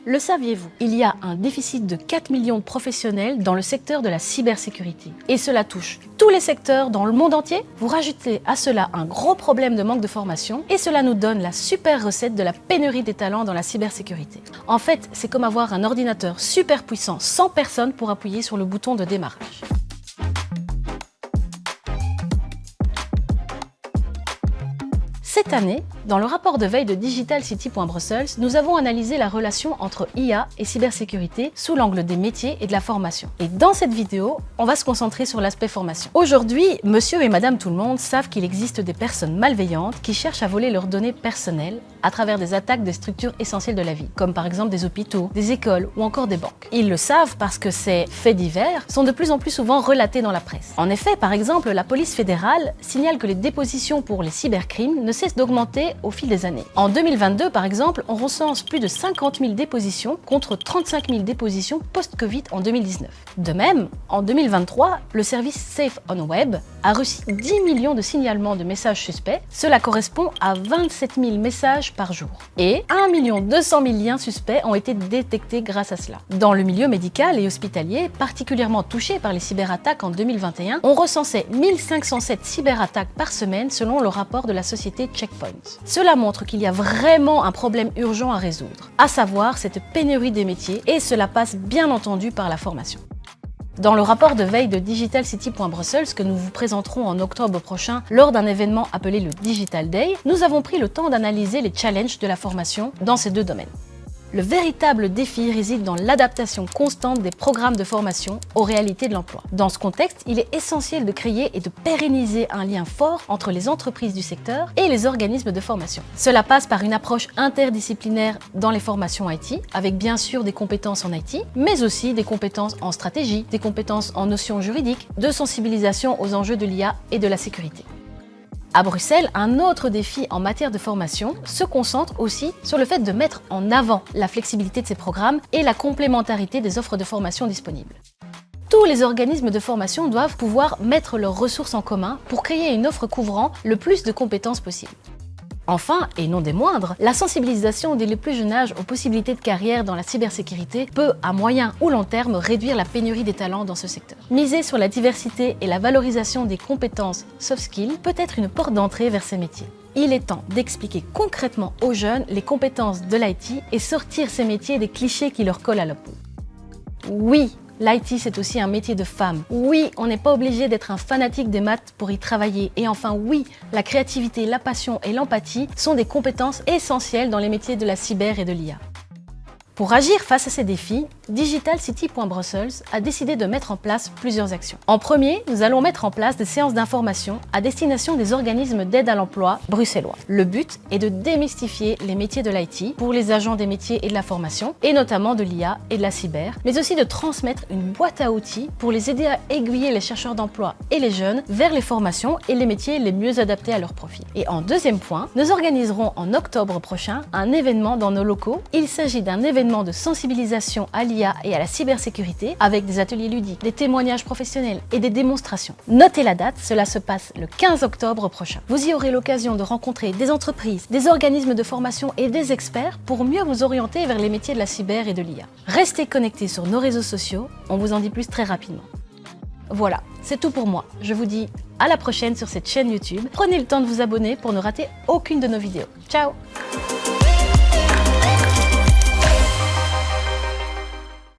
Le saviez-vous? Il y a un déficit de 4 millions de professionnels dans le secteur de la cybersécurité. Et cela touche tous les secteurs dans le monde entier. Vous rajoutez à cela un gros problème de manque de formation et cela nous donne la super recette de la pénurie des talents dans la cybersécurité. En fait, c'est comme avoir un ordinateur super puissant sans personne pour appuyer sur le bouton de démarrage. Cette année, dans le rapport de veille de DigitalCity.Brussels, nous avons analysé la relation entre IA et cybersécurité sous l'angle des métiers et de la formation. Et dans cette vidéo, on va se concentrer sur l'aspect formation. Aujourd'hui, monsieur et madame tout le monde savent qu'il existe des personnes malveillantes qui cherchent à voler leurs données personnelles à travers des attaques des structures essentielles de la vie, comme par exemple des hôpitaux, des écoles ou encore des banques. Ils le savent parce que ces faits divers sont de plus en plus souvent relatés dans la presse. En effet, par exemple, la police fédérale signale que les dépositions pour les cybercrimes ne cessent d'augmenter au fil des années. En 2022, par exemple, on recense plus de 50 000 dépositions contre 35 000 dépositions post-Covid en 2019. De même, en 2023, le service Safe on Web a reçu 10 millions de signalements de messages suspects. Cela correspond à 27 000 messages par jour. Et 1 200 000 liens suspects ont été détectés grâce à cela. Dans le milieu médical et hospitalier, particulièrement touché par les cyberattaques en 2021, on recensait 1507 cyberattaques par semaine selon le rapport de la société Checkpoint. Cela montre qu'il y a vraiment un problème urgent à résoudre, à savoir cette pénurie des métiers, et cela passe bien entendu par la formation. Dans le rapport de veille de DigitalCity.Brussels que nous vous présenterons en octobre prochain lors d'un événement appelé le Digital Day, nous avons pris le temps d'analyser les challenges de la formation dans ces deux domaines. Le véritable défi réside dans l'adaptation constante des programmes de formation aux réalités de l'emploi. Dans ce contexte, il est essentiel de créer et de pérenniser un lien fort entre les entreprises du secteur et les organismes de formation. Cela passe par une approche interdisciplinaire dans les formations IT, avec bien sûr des compétences en IT, mais aussi des compétences en stratégie, des compétences en notions juridiques, de sensibilisation aux enjeux de l'IA et de la sécurité. À Bruxelles, un autre défi en matière de formation se concentre aussi sur le fait de mettre en avant la flexibilité de ces programmes et la complémentarité des offres de formation disponibles. Tous les organismes de formation doivent pouvoir mettre leurs ressources en commun pour créer une offre couvrant le plus de compétences possible. Enfin, et non des moindres, la sensibilisation dès le plus jeune âge aux possibilités de carrière dans la cybersécurité peut, à moyen ou long terme, réduire la pénurie des talents dans ce secteur. Miser sur la diversité et la valorisation des compétences soft skills peut être une porte d'entrée vers ces métiers. Il est temps d'expliquer concrètement aux jeunes les compétences de l'IT et sortir ces métiers des clichés qui leur collent à la peau. Oui, l'IT, c'est aussi un métier de femme. Oui, on n'est pas obligé d'être un fanatique des maths pour y travailler. Et enfin, oui, la créativité, la passion et l'empathie sont des compétences essentielles dans les métiers de la cyber et de l'IA. Pour agir face à ces défis, DigitalCity.Brussels a décidé de mettre en place plusieurs actions. En premier, nous allons mettre en place des séances d'information à destination des organismes d'aide à l'emploi bruxellois. Le but est de démystifier les métiers de l'IT pour les agents des métiers et de la formation, et notamment de l'IA et de la cyber, mais aussi de transmettre une boîte à outils pour les aider à aiguiller les chercheurs d'emploi et les jeunes vers les formations et les métiers les mieux adaptés à leur profil. Et en deuxième point, nous organiserons en octobre prochain un événement dans nos locaux. Il s'agit d'un événement de sensibilisation à l'IA et à la cybersécurité avec des ateliers ludiques, des témoignages professionnels et des démonstrations. Notez la date, cela se passe le 15 octobre prochain. Vous y aurez l'occasion de rencontrer des entreprises, des organismes de formation et des experts pour mieux vous orienter vers les métiers de la cyber et de l'IA. Restez connectés sur nos réseaux sociaux, on vous en dit plus très rapidement. Voilà, c'est tout pour moi. Je vous dis à la prochaine sur cette chaîne YouTube. Prenez le temps de vous abonner pour ne rater aucune de nos vidéos. Ciao!